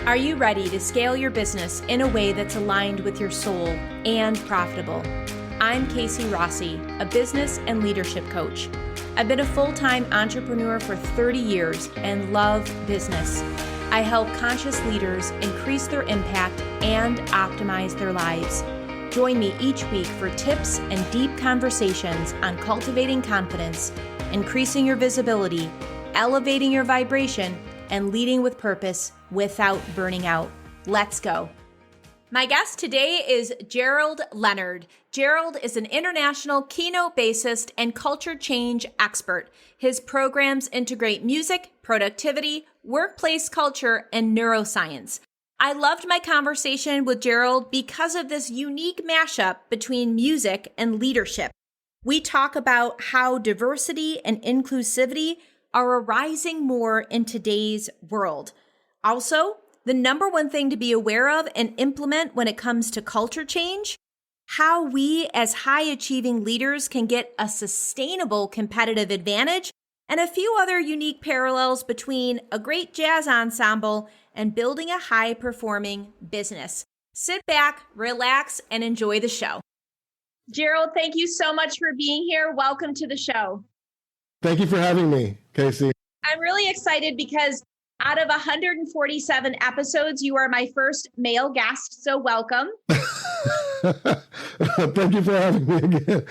Are you ready to scale your business in a way that's aligned with your soul and profitable? I'm Casey Rossi, a business and leadership coach. I've been a full-time entrepreneur for 30 years and love business. I help conscious leaders increase their impact and optimize their lives. Join me each week for tips and deep conversations on cultivating confidence, increasing your visibility, elevating your vibration, and leading with purpose without burning out. Let's go. My guest today is Gerald Leonard. Gerald is an international keynote bassist and culture change expert. His programs integrate music, productivity, workplace culture, and neuroscience. I loved my conversation with Gerald because of this unique mashup between music and leadership. We talk about how diversity and inclusivity are arising more in today's world. Also, the number one thing to be aware of and implement when it comes to culture change, how we as high-achieving leaders can get a sustainable competitive advantage, and a few other unique parallels between a great jazz ensemble and building a high-performing business. Sit back, relax, and enjoy the show. Gerald, thank you so much for being here. Welcome to the show. Thank you for having me, Casey. I'm really excited because out of 147 episodes, you are my first male guest, so welcome. Thank you for having me again.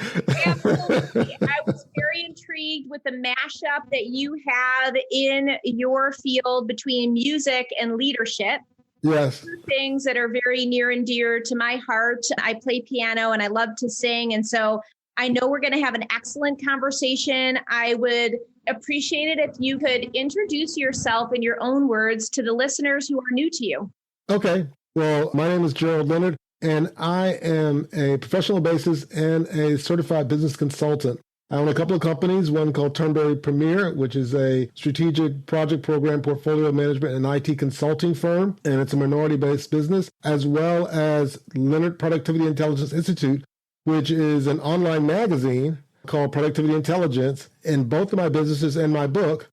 Absolutely. I was very intrigued with the mashup that you have in your field between music and leadership. Yes. Two things that are very near and dear to my heart. I play piano and I love to sing, and so I know we're going to have an excellent conversation. I would appreciate it if you could introduce yourself in your own words to the listeners who are new to you. Okay. Well, my name is Gerald Leonard, and I am a professional bassist and a certified business consultant. I own a couple of companies, one called Turnberry Premier, which is a strategic project program portfolio management and IT consulting firm, and it's a minority-based business, as well as Leonard Productivity Intelligence Institute, which is an online magazine called Productivity Intelligence. In both of my businesses and my book,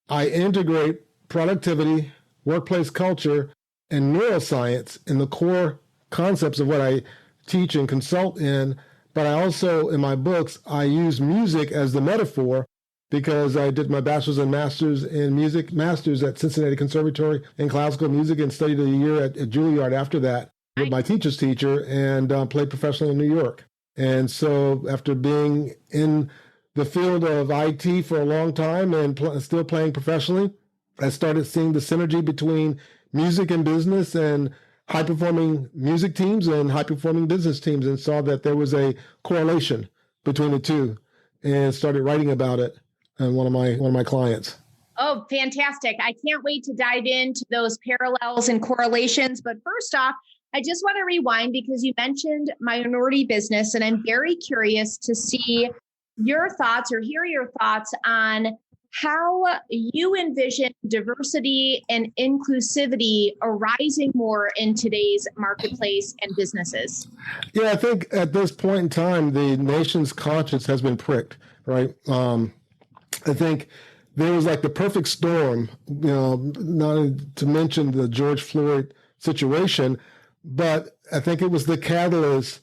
I integrate productivity, workplace culture, and neuroscience in the core concepts of what I teach and consult in. But I also, in my books, I use music as the metaphor because I did my bachelor's and master's in music, master's at Cincinnati Conservatory in classical music, and studied a year at Juilliard after that with my teacher's teacher, and played professionally in New York. And so after being in the field of IT for a long time and still playing professionally, I started seeing the synergy between music and business and high-performing music teams and high-performing business teams, and saw that there was a correlation between the two, and started writing about it in one of my clients. Oh, fantastic. I can't wait to dive into those parallels and correlations. But first off, I just want to rewind because you mentioned minority business, and I'm very curious to see your thoughts or hear your thoughts on how you envision diversity and inclusivity arising more in today's marketplace and businesses. Yeah, I think at this point in time, the nation's conscience has been pricked, right? I think there was like the perfect storm, not to mention the George Floyd situation, but I think it was the catalyst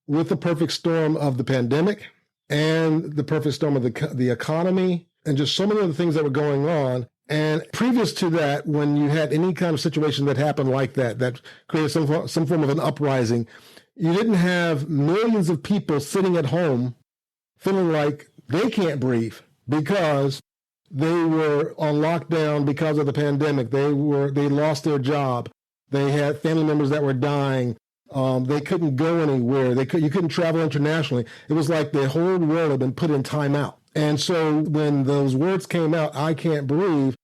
with the perfect storm of the pandemic and the perfect storm of the economy and just so many other things that were going on. And previous to that, when you had any kind of situation that happened like that created some form of an uprising, you didn't have millions of people sitting at home feeling like they can't breathe because they were on lockdown because of the pandemic. They lost their job. They had family members that were dying. They couldn't go anywhere. You couldn't travel internationally. It was like the whole world had been put in timeout. And so when those words came out, I can't breathe,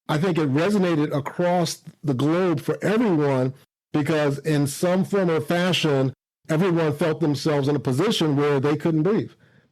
I think it resonated across the globe for everyone because in some form or fashion, everyone felt themselves in a position where they couldn't breathe.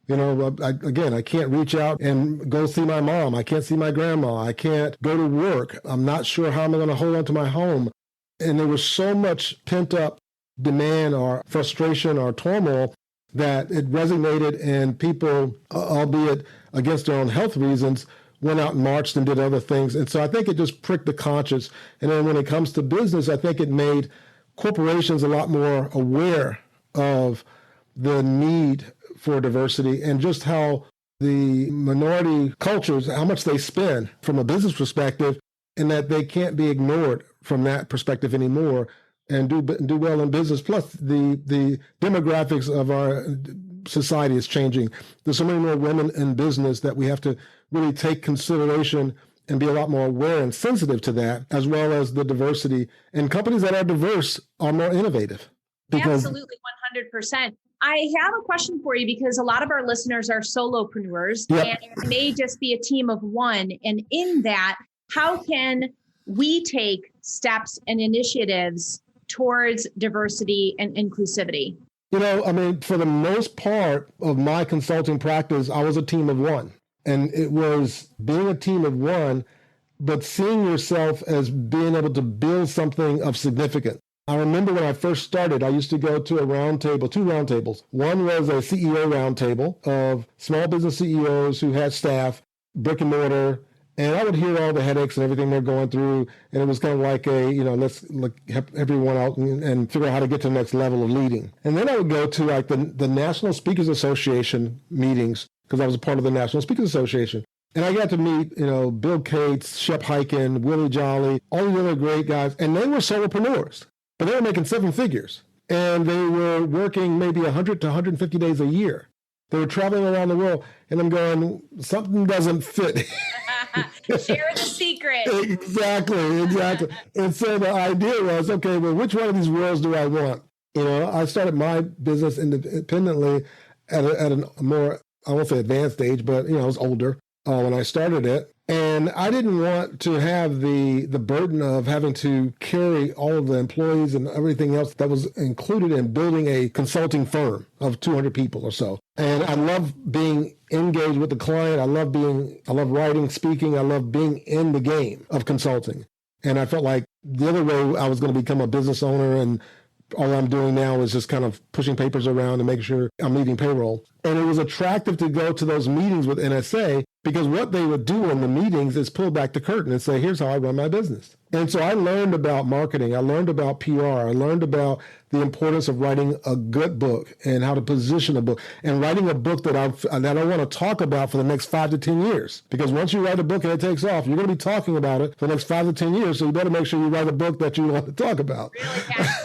I can't reach out and go see my mom. I can't see my grandma. I can't go to work. I'm not sure how I'm going to hold on to my home. And there was so much pent up demand or frustration or turmoil that it resonated, and people, albeit against their own health reasons, went out and marched and did other things. And so I think it just pricked the conscience. And then when it comes to business, I think it made corporations a lot more aware of the need for diversity and just how the minority cultures, how much they spend from a business perspective, and that they can't be ignored from that perspective anymore and do well in business. Plus, the demographics of our society is changing. There's so many more women in business that we have to really take consideration and be a lot more aware and sensitive to that, as well as the diversity. And companies that are diverse are more innovative. Absolutely, 100%. I have a question for you because a lot of our listeners are solopreneurs, Yep. and it may just be a team of one. And in that, how can we take steps and initiatives towards diversity and inclusivity? For the most part of my consulting practice, I was a team of one. And it was being a team of one, but seeing yourself as being able to build something of significance. I remember when I first started, I used to go to a roundtable, 2 roundtables. One was a CEO roundtable of small business CEOs who had staff, brick and mortar, and I would hear all the headaches and everything they're going through. And it was kind of like let's help everyone out and figure out how to get to the next level of leading. And then I would go to like the National Speakers Association meetings, because I was a part of the National Speakers Association. And I got to meet, Bill Cates, Shep Hyken, Willie Jolly, all these other great guys. And they were solopreneurs, but they were making 7 figures. And they were working maybe 100 to 150 days a year. They were traveling around the world. And I'm going, something doesn't fit. Share the secret. Exactly. And so the idea was, okay, well, which one of these worlds do I want? I started my business independently at a more, I won't say advanced age, but, I was older when I started it. And I didn't want to have the burden of having to carry all of the employees and everything else that was included in building a consulting firm of 200 people or so. And I love being engaged with the client. I love writing, speaking. I love being in the game of consulting. And I felt like the other way I was going to become a business owner, and all I'm doing now is just kind of pushing papers around and making sure I'm meeting payroll. And it was attractive to go to those meetings with NSA, because what they would do in the meetings is pull back the curtain and say, here's how I run my business. And so I learned about marketing. I learned about PR. I learned about the importance of writing a good book and how to position a book, and writing a book that I want to talk about for the next 5 to 10 years. Because once you write a book and it takes off, you're going to be talking about it for the next 5 to 10 years. So you better make sure you write a book that you want to talk about.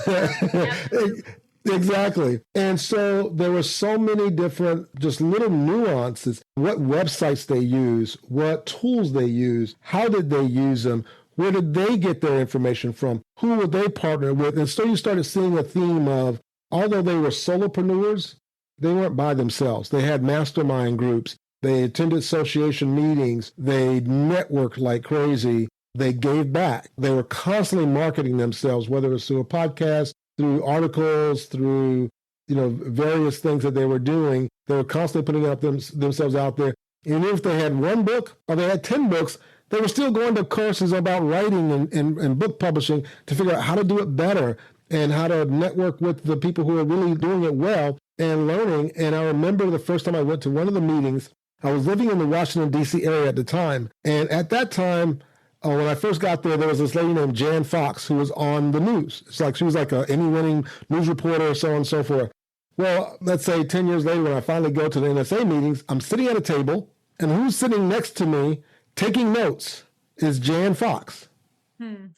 Really? Exactly. And so there were so many different, just little nuances. What websites they use, what tools they use, how did they use them, where did they get their information from, who would they partner with? And so you started seeing a theme of, although they were solopreneurs, they weren't by themselves. They had mastermind groups. They attended association meetings. They networked like crazy. They gave back. They were constantly marketing themselves, whether it's through a podcast, through articles, through various things that they were doing. They were constantly putting up themselves out there. And if they had 1 book or they had 10 books, they were still going to courses about writing and book publishing to figure out how to do it better and how to network with the people who are really doing it well and learning. And I remember the first time I went to one of the meetings, I was living in the Washington, D.C. area at the time. And at that time, when I first got there, there was this lady named Jan Fox who was on the news. It's like she was like an Emmy-winning news reporter, so on and so forth. Well, let's say 10 years later, when I finally go to the NSA meetings, I'm sitting at a table, and who's sitting next to me taking notes is Jan Fox.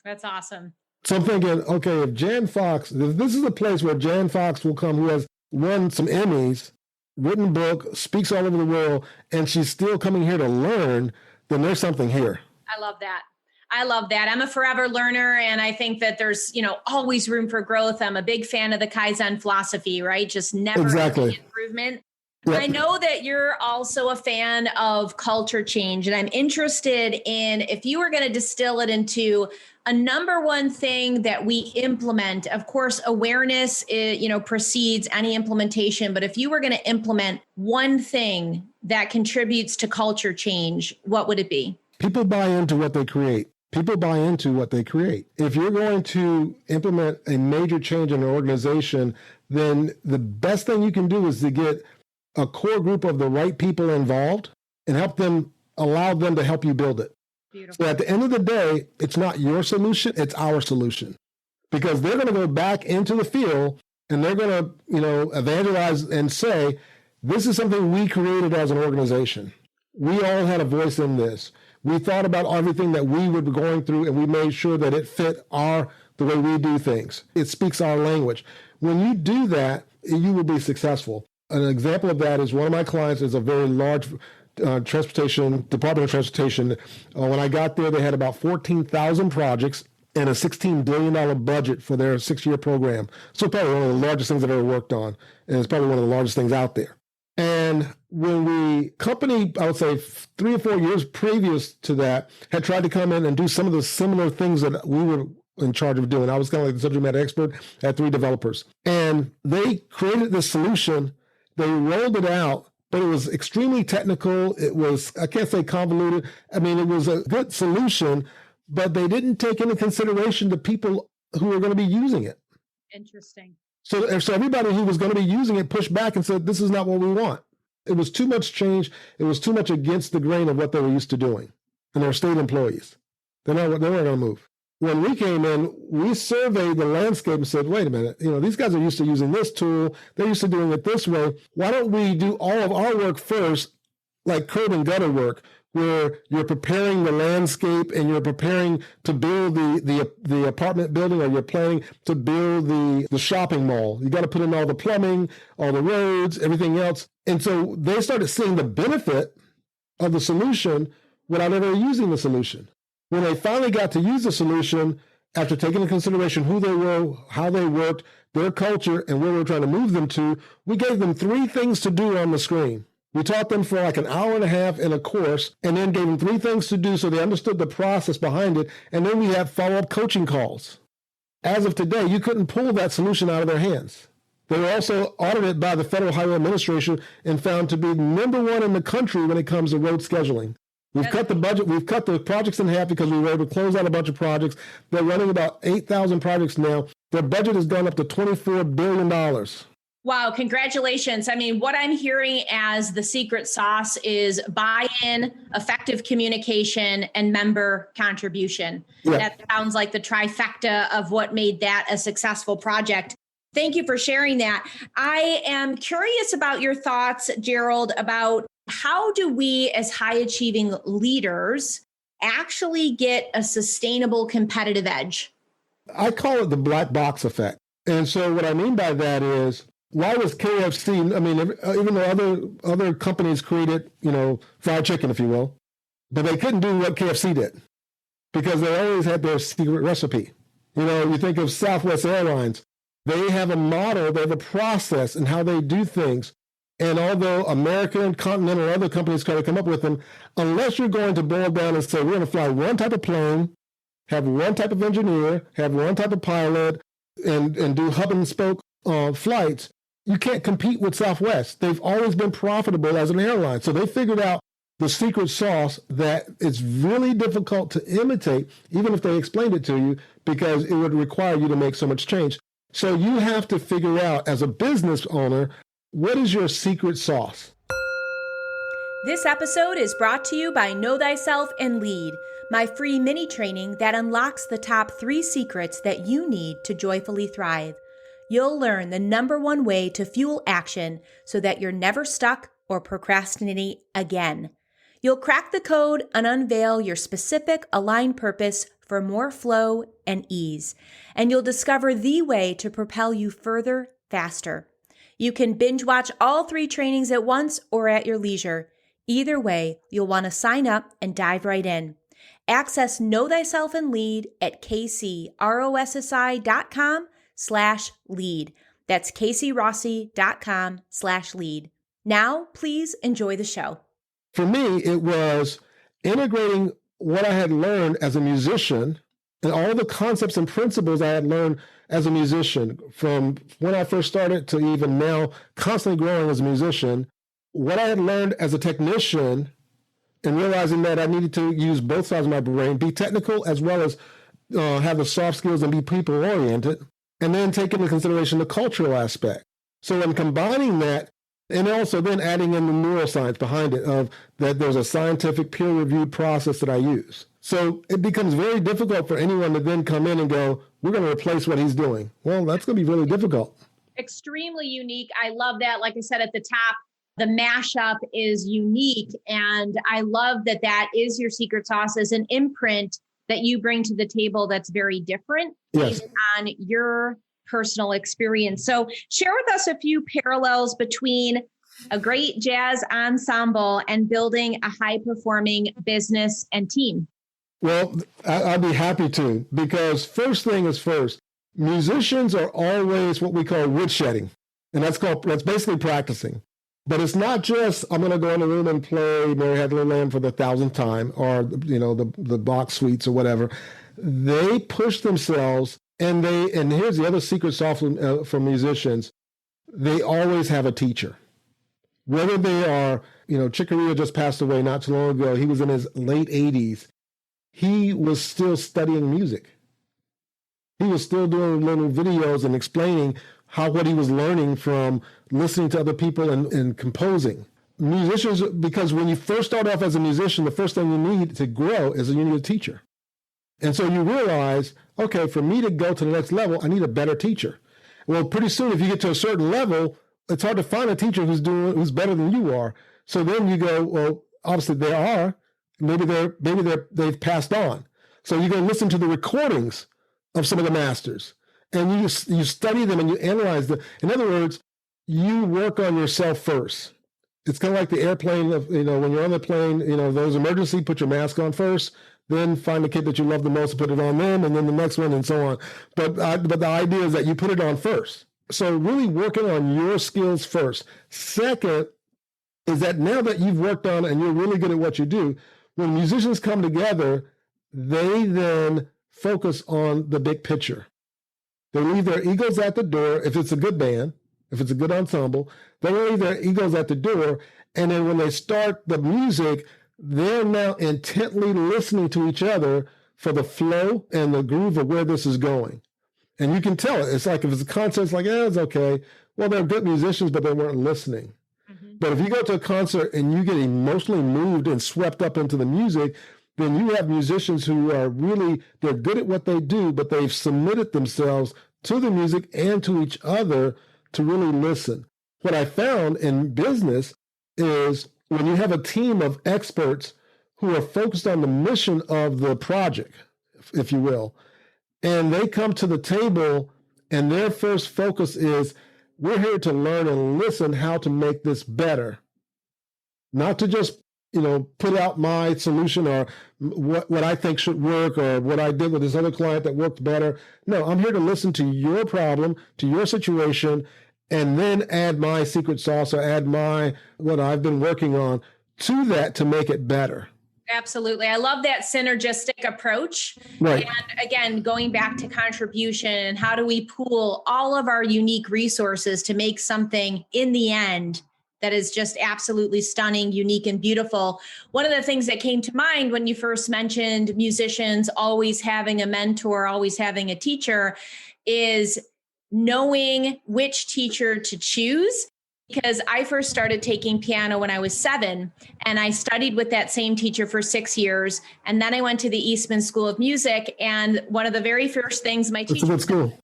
That's awesome. So I'm thinking, okay, if this is a place where Jan Fox will come, who has won some Emmys, written a book, speaks all over the world, and she's still coming here to learn, then there's something here. I love that. I'm a forever learner, and I think that there's, always room for growth. I'm a big fan of the Kaizen philosophy, right? Just never ending improvement. Yep. I know that you're also a fan of culture change, and I'm interested in, if you were going to distill it into a number one thing that we implement. Of course, awareness, precedes any implementation. But if you were going to implement one thing that contributes to culture change, what would it be? People buy into what they create. If you're going to implement a major change in an organization, then the best thing you can do is to get a core group of the right people involved and help them allow them to help you build it. Beautiful. So at the end of the day, it's not your solution, it's our solution. Because they're going to go back into the field and they're going to, evangelize and say, this is something we created as an organization. We all had a voice in this. We thought about everything that we were going through and we made sure that it fit the way we do things. It speaks our language. When you do that, you will be successful. An example of that is one of my clients is a very large Department of Transportation. When I got there, they had about 14,000 projects and a $16 billion budget for their 6-year program. So probably one of the largest things I've ever worked on. And it's probably one of the largest things out there. And when I would say 3 or 4 years previous to that, had tried to come in and do some of the similar things that we were in charge of doing. I was kind of like the subject matter expert at 3 developers. And they created this solution. They rolled it out, but it was extremely technical. It was, I can't say convoluted. I mean, it was a good solution, but they didn't take into consideration the people who were going to be using it. Interesting. So everybody who was going to be using it pushed back and said, this is not what we want. It was too much change. It was too much against the grain of what they were used to doing. And they're state employees. They weren't going to move. When we came in, we surveyed the landscape and said, wait a minute, these guys are used to using this tool. They're used to doing it this way. Why don't we do all of our work first, like curb and gutter work, where you're preparing the landscape and you're preparing to build the apartment building, or you're planning to build the shopping mall. You got to put in all the plumbing, all the roads, everything else. And so they started seeing the benefit of the solution without ever using the solution. When they finally got to use the solution, after taking into consideration who they were, how they worked, their culture, and where we were trying to move them to, we gave them 3 things to do on the screen. We taught them for like an hour and a half in a course, and then gave them 3 things to do so they understood the process behind it. And then we had follow-up coaching calls. As of today, you couldn't pull that solution out of their hands. They were also audited by the Federal Highway Administration and found to be #1 in the country when it comes to road scheduling. We've cut the budget. We've cut the projects in half because we were able to close out a bunch of projects. They're running about 8,000 projects now. Their budget has gone up to $24 billion. Wow, congratulations. I mean, what I'm hearing as the secret sauce is buy-in, effective communication, and member contribution. Yeah. That sounds like the trifecta of what made that a successful project. Thank you for sharing that. I am curious about your thoughts, Gerald, about how do we as high-achieving leaders actually get a sustainable competitive edge? I call it the black box effect. And so what I mean by that is, why was KFC, I mean, even though other companies created, fried chicken, if you will, but they couldn't do what KFC did because they always had their secret recipe. You think of Southwest Airlines. They have a model, they have a process in how they do things. And although American, Continental, or other companies try to come up with them, unless you're going to boil down and say, we're going to fly one type of plane, have one type of engineer, have one type of pilot, and do hub and spoke flights, you can't compete with Southwest. They've always been profitable as an airline. So they figured out the secret sauce that it's really difficult to imitate, even if they explained it to you, because it would require you to make so much change. So you have to figure out, as a business owner, what is your secret sauce? This episode is brought to you by Know Thyself and Lead, my free mini training that unlocks the top 3 secrets that you need to joyfully thrive. You'll learn the #1 way to fuel action so that you're never stuck or procrastinate again. You'll crack the code and unveil your specific aligned purpose for more flow and ease. And you'll discover the way to propel you further, faster. You can binge watch all 3 trainings at once or at your leisure. Either way, you'll want to sign up and dive right in. Access Know Thyself and Lead at kcrossi.com/lead. That's kcrossi.com/lead. Now, please enjoy the show. For me, it was integrating what I had learned as a musician and all the concepts and principles I had learned as a musician from when I first started to even now, constantly growing as a musician, what I had learned as a technician and realizing that I needed to use both sides of my brain, be technical as well as have the soft skills and be people-oriented, and then take into consideration the cultural aspect. So in combining that, And also then adding in the neuroscience behind it of that there's a scientific peer-reviewed process that I use. So it becomes very difficult for anyone to then come in and go, we're going to replace what he's doing. Well, that's going to be really difficult. Extremely unique. I love that. Like I said at the top, the mashup is unique. And I love that that is your secret sauce, as an imprint that you bring to the table that's very different based on your personal experience. So share with us a few parallels between a great jazz ensemble and building a high-performing business and team. Well, I'd be happy to, because first thing is first, musicians are always what we call woodshedding, and that's basically practicing. But it's not just, I'm going to go in the room and play Mary Had a Little Lamb for the 1,000th time, or, the Bach suites or whatever. They push themselves, and here's the other secret sauce for musicians. They always have a teacher. Whether they are, Chick Corea just passed away not too long ago. He was in his late 80s. He was still studying music. He was still doing little videos and explaining what he was learning from listening to other people and composing. Musicians, because when you first start off as a musician, the first thing you need to grow is you need a teacher. And so you realize, okay, for me to go to the next level, I need a better teacher. Well, pretty soon, if you get to a certain level, it's hard to find a teacher who's better than you are. So then you go, well, obviously they are. Maybe they've passed on. So you go listen to the recordings of some of the masters, and you study them and you analyze them. In other words, you work on yourself first. It's kind of like the airplane when you're on the plane, those emergency, put your mask on first, then find the kid that you love the most and put it on them, and then the next one, and so on. But the idea is that you put it on first. So really working on your skills first. Second is that now that you've worked on and you're really good at what you do, when musicians come together, they then focus on the big picture. They leave their egos at the door. If it's a good band, if it's a good ensemble, they leave their egos at the door. And then when they start the music, they're now intently listening to each other for the flow and the groove of where this is going. And you can tell it. It's like if it's a concert, it's like, it's okay. Well, they're good musicians, but they weren't listening. Mm-hmm. But if you go to a concert and you get emotionally moved and swept up into the music, then you have musicians who are they're good at what they do, but they've submitted themselves to the music and to each other to really listen. What I found in business is when you have a team of experts who are focused on the mission of the project, if you will, and they come to the table and their first focus is, we're here to learn and listen how to make this better. Not to just, put out my solution or what I think should work or what I did with this other client that worked better. No, I'm here to listen to your problem, to your situation, and then add my secret sauce or add what I've been working on to that to make it better. Absolutely. I love that synergistic approach. Right. And again, going back to contribution and how do we pool all of our unique resources to make something in the end that is just absolutely stunning, unique, and beautiful. One of the things that came to mind when you first mentioned musicians always having a mentor, always having a teacher, is knowing which teacher to choose. Because I first started taking piano when I was 7, and I studied with that same teacher for 6 years. And then I went to the Eastman School of Music. And one of the very first things my teacher, that's a good school.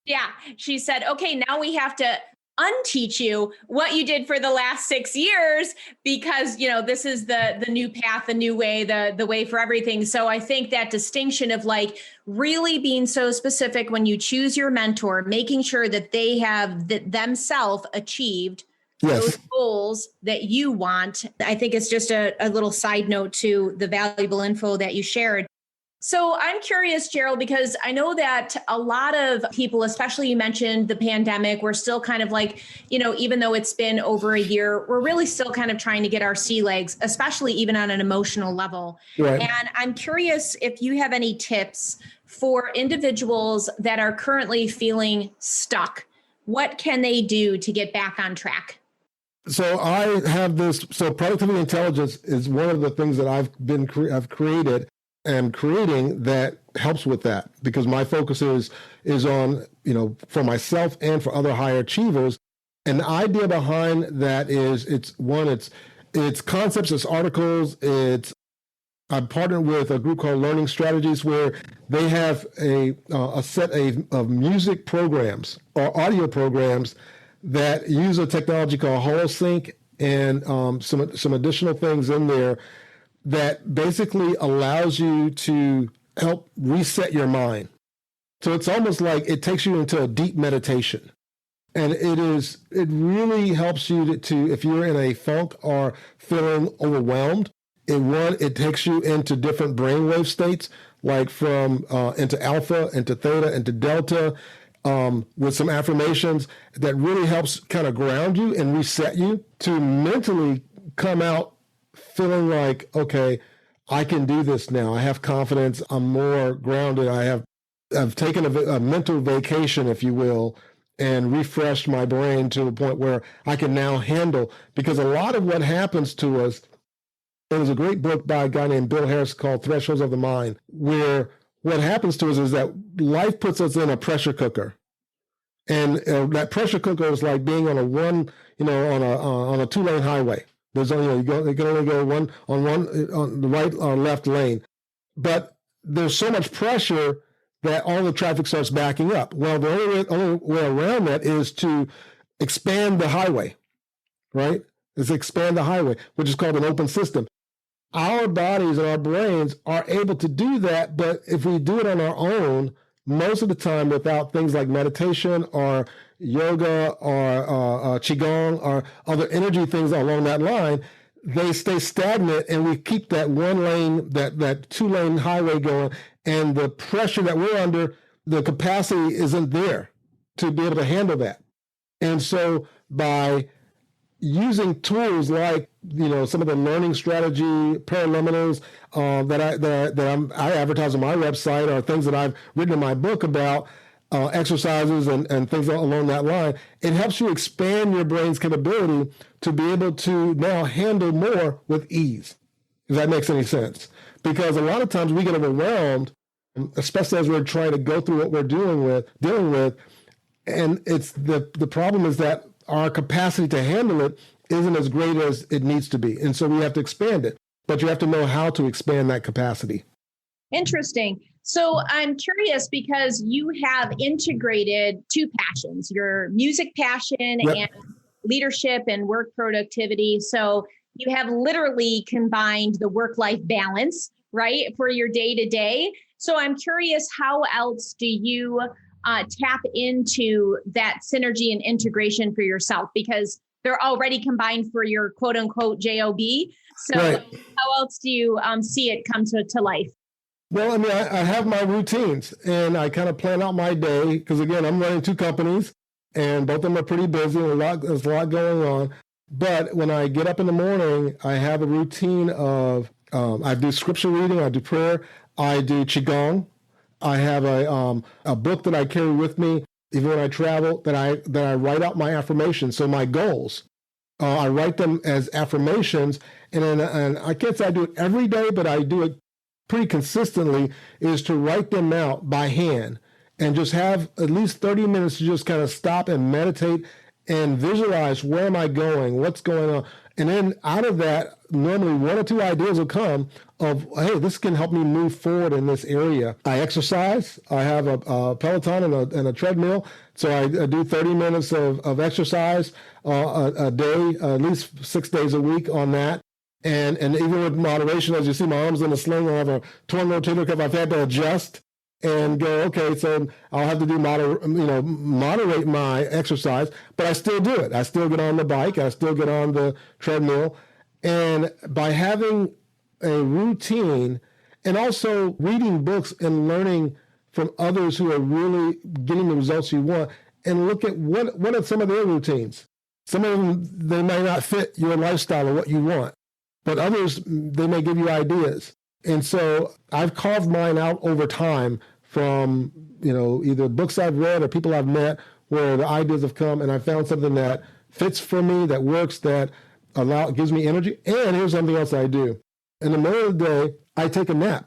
Yeah, she said, okay, now we have to unteach you what you did for the last 6 years, because, this is the new path, the new way, the way for everything. So I think that distinction of like really being so specific when you choose your mentor, making sure that they have themselves achieved those goals that you want. I think it's just a little side note to the valuable info that you shared. So I'm curious, Gerald, because I know that a lot of people, especially you mentioned the pandemic, we're still kind of like, even though it's been over a year, we're really still kind of trying to get our sea legs, especially even on an emotional level. Right. And I'm curious if you have any tips for individuals that are currently feeling stuck. What can they do to get back on track? So I have this. So productivity intelligence is one of the things that I've created and creating that helps with that, because my focus is on, for myself and for other higher achievers, And the idea behind that is it's concepts, it's articles, I'm partnered with a group called Learning Strategies where they have a set of music programs or audio programs that use a technology called HoloSync and some additional things in there that basically allows you to help reset your mind. So it's almost like it takes you into a deep meditation. And it really helps you to if you're in a funk or feeling overwhelmed, it takes you into different brainwave states, like from into alpha, into theta, into delta, with some affirmations that really helps kind of ground you and reset you to mentally come out feeling like, okay, I can do this now. I have confidence. I'm more grounded. I've taken a mental vacation, if you will, and refreshed my brain to a point where I can now handle, because a lot of what happens to us, there's a great book by a guy named Bill Harris called Thresholds of the Mind, where what happens to us is that life puts us in a pressure cooker. And that pressure cooker is like being on a 2-lane highway. There's only, you can only go on the right or left lane. But there's so much pressure that all the traffic starts backing up. Well, the only way around that is to expand the highway, right? Is expand the highway, which is called an open system. Our bodies and our brains are able to do that, but if we do it on our own, most of the time without things like meditation or yoga or qigong or other energy things along that line, they stay stagnant and we keep that one lane, that 2-lane highway going, and the pressure that we're under, the capacity isn't there to be able to handle that. And so by using tools like, some of the learning strategy paraliminals that I advertise on my website, or things that I've written in my book about exercises and things along that line, it helps you expand your brain's capability to be able to now handle more with ease, if that makes any sense. Because a lot of times we get overwhelmed, especially as we're trying to go through what we're dealing with, and it's the problem is that our capacity to handle it isn't as great as it needs to be. And so we have to expand it, but you have to know how to expand that capacity. Interesting. So I'm curious because you have integrated two passions, your music passion and leadership and work productivity. So you have literally combined the work-life balance, right, for your day-to-day. So I'm curious, how else do you tap into that synergy and integration for yourself? Because they're already combined for your quote unquote JOB. So How else do you see it come to life? Well, I have my routines and I kind of plan out my day because, again, I'm running 2 companies and both of them are pretty busy. There's a lot going on. But when I get up in the morning, I have a routine of I do scripture reading, I do prayer, I do qigong. I have a book that I carry with me even when I travel that I write out my affirmations. So my goals, I write them as affirmations, and I can't say I do it every day, but I do it pretty consistently, is to write them out by hand and just have at least 30 minutes to just kind of stop and meditate and visualize, where am I going, what's going on. And then out of that, normally 1 or 2 ideas will come of, hey, this can help me move forward in this area. I exercise. I have a Peloton and a treadmill. So I do 30 minutes of exercise a day, at least 6 days a week on that. And even with moderation, as you see, my arms in a sling, I have a torn rotator cuff. I've had to adjust and go, okay, so I'll have to do moderate my exercise, but I still do it. I still get on the bike. I still get on the treadmill. And by having a routine and also reading books and learning from others who are really getting the results you want, and look at what are some of their routines. Some of them, they may not fit your lifestyle or what you want, but others, they may give you ideas. And so I've carved mine out over time from, either books I've read or people I've met where the ideas have come, and I found something that fits for me, that works, that gives me energy. And here's something else I do. In the middle of the day, I take a nap.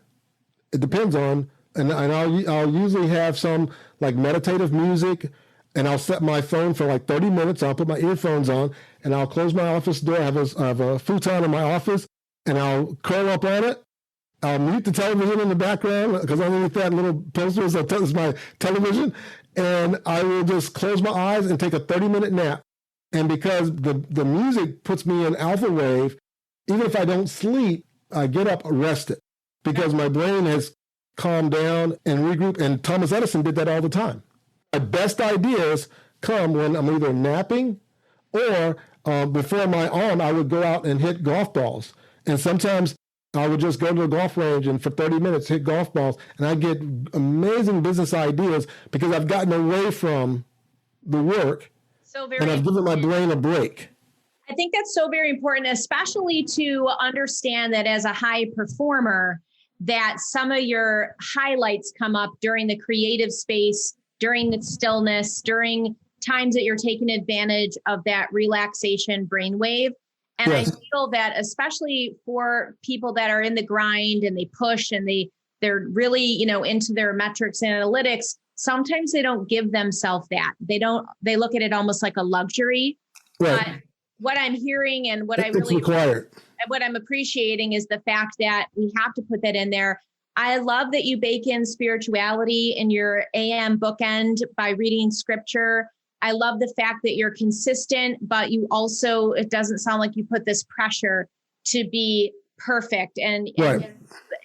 It depends on, and I'll usually have some like meditative music and I'll set my phone for like 30 minutes. I'll put my earphones on, and I'll close my office door. I have a futon in my office, and I'll curl up on it. I'll mute the television in the background, because underneath that little poster is my television, and I will just close my eyes and take a 30-minute nap. And because the music puts me in alpha wave, even if I don't sleep, I get up rested, because my brain has calmed down and regrouped. And Thomas Edison did that all the time. My best ideas come when I'm either napping or before my arm, I would go out and hit golf balls. And sometimes I would just go to the golf range and for 30 minutes hit golf balls. And I get amazing business ideas because I've gotten away from the work and I've given my brain a break. I think that's so very important, especially to understand that as a high performer, that some of your highlights come up during the creative space, during the stillness, during times that you're taking advantage of that relaxation brainwave. And yes. I feel that especially for people that are in the grind and they push and they're really, into their metrics and analytics, sometimes they don't give themselves that. They look at it almost like a luxury. Right. But what I'm hearing and what what I'm appreciating is the fact that we have to put that in there. I love that you bake in spirituality in your AM bookend by reading scripture. I love the fact that you're consistent, but you also, it doesn't sound like you put this pressure to be perfect. And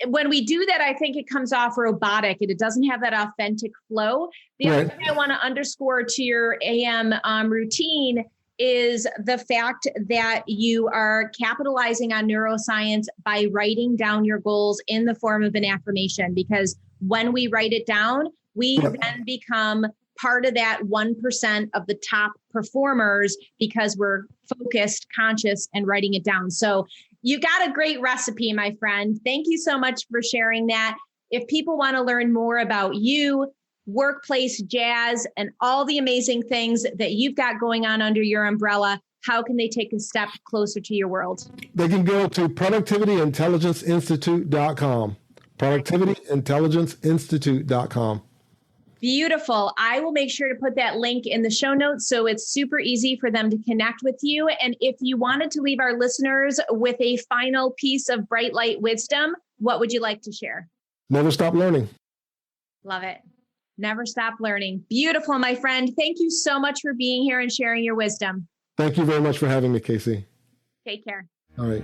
when we do that, I think it comes off robotic and it doesn't have that authentic flow. The other thing I want to underscore to your AM routine is the fact that you are capitalizing on neuroscience by writing down your goals in the form of an affirmation, because when we write it down, we then become part of that 1% of the top performers because we're focused, conscious, and writing it down. So you got a great recipe, my friend. Thank you so much for sharing that. If people want to learn more about you, workplace jazz, and all the amazing things that you've got going on under your umbrella, how can they take a step closer to your world? They can go to productivityintelligenceinstitute.com. productivityintelligenceinstitute.com. Beautiful. I will make sure to put that link in the show notes so it's super easy for them to connect with you. And if you wanted to leave our listeners with a final piece of bright light wisdom, what would you like to share? Never stop learning. Love it. Never stop learning. Beautiful, my friend. Thank you so much for being here and sharing your wisdom. Thank you very much for having me, Casey. Take care. All right.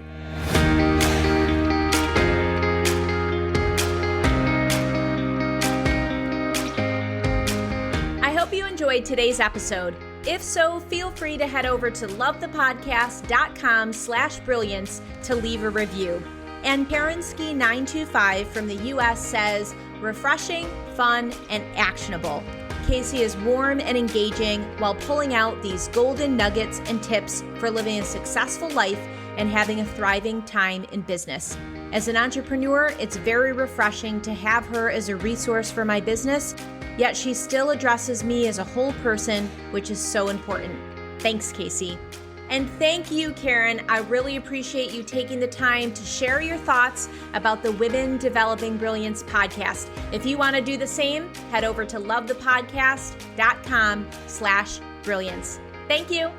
I hope you enjoyed today's episode. If so, feel free to head over to lovethepodcast.com/brilliance to leave a review. And Karenski925 from the US says, refreshing, fun, and actionable. Casey is warm and engaging while pulling out these golden nuggets and tips for living a successful life and having a thriving time in business. As an entrepreneur, it's very refreshing to have her as a resource for my business, yet she still addresses me as a whole person, which is so important. Thanks, Casey. And thank you, Karen. I really appreciate you taking the time to share your thoughts about the Women Developing Brilliance podcast. If you want to do the same, head over to lovethepodcast.com/brilliance. Thank you.